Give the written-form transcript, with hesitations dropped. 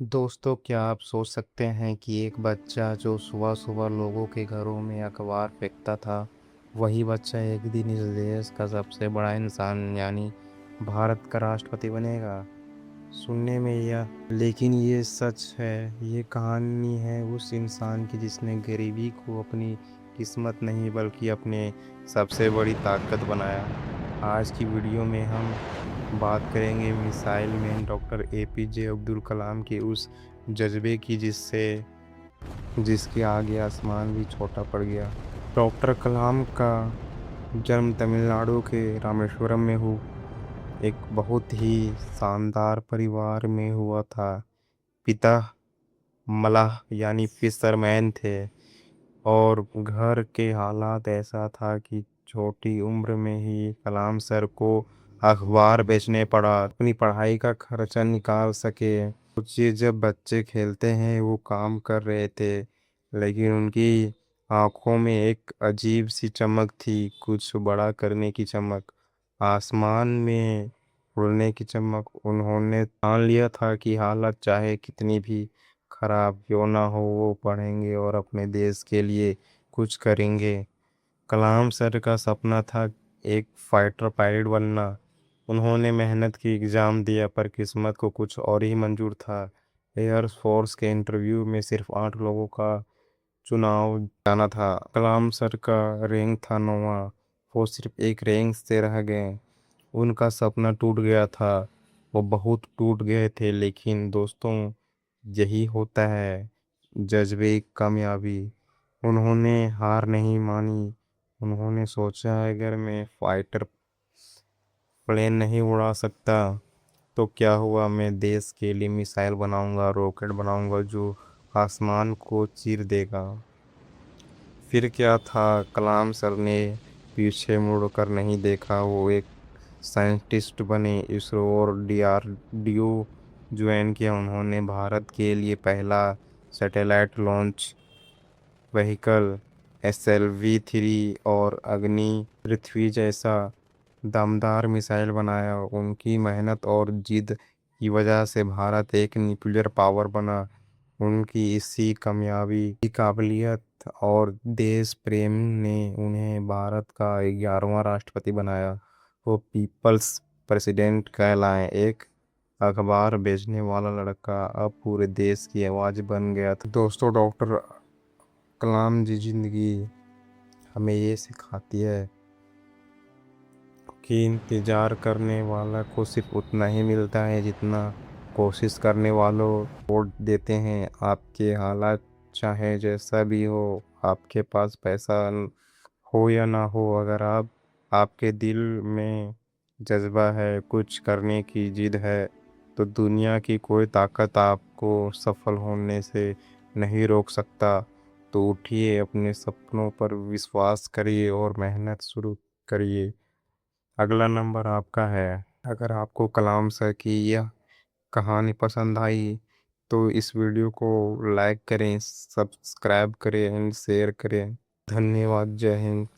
दोस्तों, क्या आप सोच सकते हैं कि एक बच्चा जो सुबह-सुबह लोगों के घरों में अखबार फेंकता था, वही बच्चा एक दिन इस देश का सबसे बड़ा इंसान यानी भारत का राष्ट्रपति बनेगा? सुनने में यह लेकिन ये सच है। ये कहानी है उस इंसान की जिसने गरीबी को अपनी किस्मत नहीं बल्कि अपने सबसे बड़ी ताकत बनाया। आज की वीडियो में हम बात करेंगे missile man doctor APJ Abdul Kalam के उस जज्बे की जिसके आगे आसमान भी छोटा पड़ गया। डॉक्टर कलाम का जन्म तमिलनाडु के रामेश्वरम में एक बहुत ही शानदार परिवार में हुआ था। पिता मलाह यानी फिशरमैन थे और घर के हालात ऐसा था कि छोटी उम्र में ही कलाम सर को अखबार बेचने पड़ा अपनी पढ़ाई का खर्चा निकाल सके। सोचिए, जब बच्चे खेलते हैं वो काम कर रहे थे, लेकिन उनकी आंखों में एक अजीब सी चमक थी, कुछ बड़ा करने की चमक, आसमान में उड़ने की चमक। उन्होंने ठान लिया था कि हालत चाहे कितनी भी खराब क्यों ना हो, वो पढ़ेंगे और अपने देश के लिए कुछ करेंगे। कलाम सर का सपना था एक फाइटर पायलट बनना। उन्होंने मेहनत की, एग्ज़ाम दिया, पर किस्मत को कुछ और ही मंजूर था। एयर फोर्स के इंटरव्यू में सिर्फ 8 लोगों का चुनाव जाना था। कलाम सर का रैंक था 9वां। वो सिर्फ एक रैंक से रह गए। उनका सपना टूट गया था। वो बहुत टूट गए थे, लेकिन दोस्तों, यही होता है जज्बे कामयाबी। उन्होंने हार नहीं मानी। उन्होंने सोचा, अगर मैं फाइटर प्लेन नहीं उड़ा सकता तो क्या हुआ, मैं देश के लिए मिसाइल बनाऊंगा, रॉकेट बनाऊंगा जो आसमान को चीर देगा। फिर क्या था, कलाम सर ने पीछे मुड़कर नहीं देखा। वो एक साइंटिस्ट बने, इसरो और डीआरडीओ ज्वाइन किया। उन्होंने भारत के लिए पहला सैटेलाइट लॉन्च व्हीकल SLV-3 और अग्नि पृथ्वी जैसा दमदार मिसाइल बनाया। उनकी मेहनत और जिद की वजह से भारत एक न्यूक्लियर पावर बना। उनकी इसी कामयाबी की काबिलियत और देश प्रेम ने उन्हें भारत का 11वां राष्ट्रपति बनाया। वो पीपल्स प्रेसिडेंट कहलाए। एक अखबार बेचने वाला लड़का अब पूरे देश की आवाज बन गया था। दोस्तों, डॉक्टर कलाम जी जिंदगी हमें ये सिखाती है कि इंतजार करने वाला को सिर्फ उतना ही मिलता है जितना कोशिश करने वालों वोट देते हैं। आपके हालात चाहे जैसा भी हो, आपके पास पैसा हो या ना हो, अगर आपके दिल में जज्बा है, कुछ करने की जिद है, तो दुनिया की कोई ताकत आपको सफल होने से नहीं रोक सकता। तो उठिए, अपने सपनों पर विश्वास करिए और मेहनत शुरू करिए। अगला नंबर आपका है। अगर आपको कलाम सर की यह कहानी पसंद आई तो इस वीडियो को लाइक करें, सब्सक्राइब करें एंड शेयर करें। धन्यवाद। जय हिंद।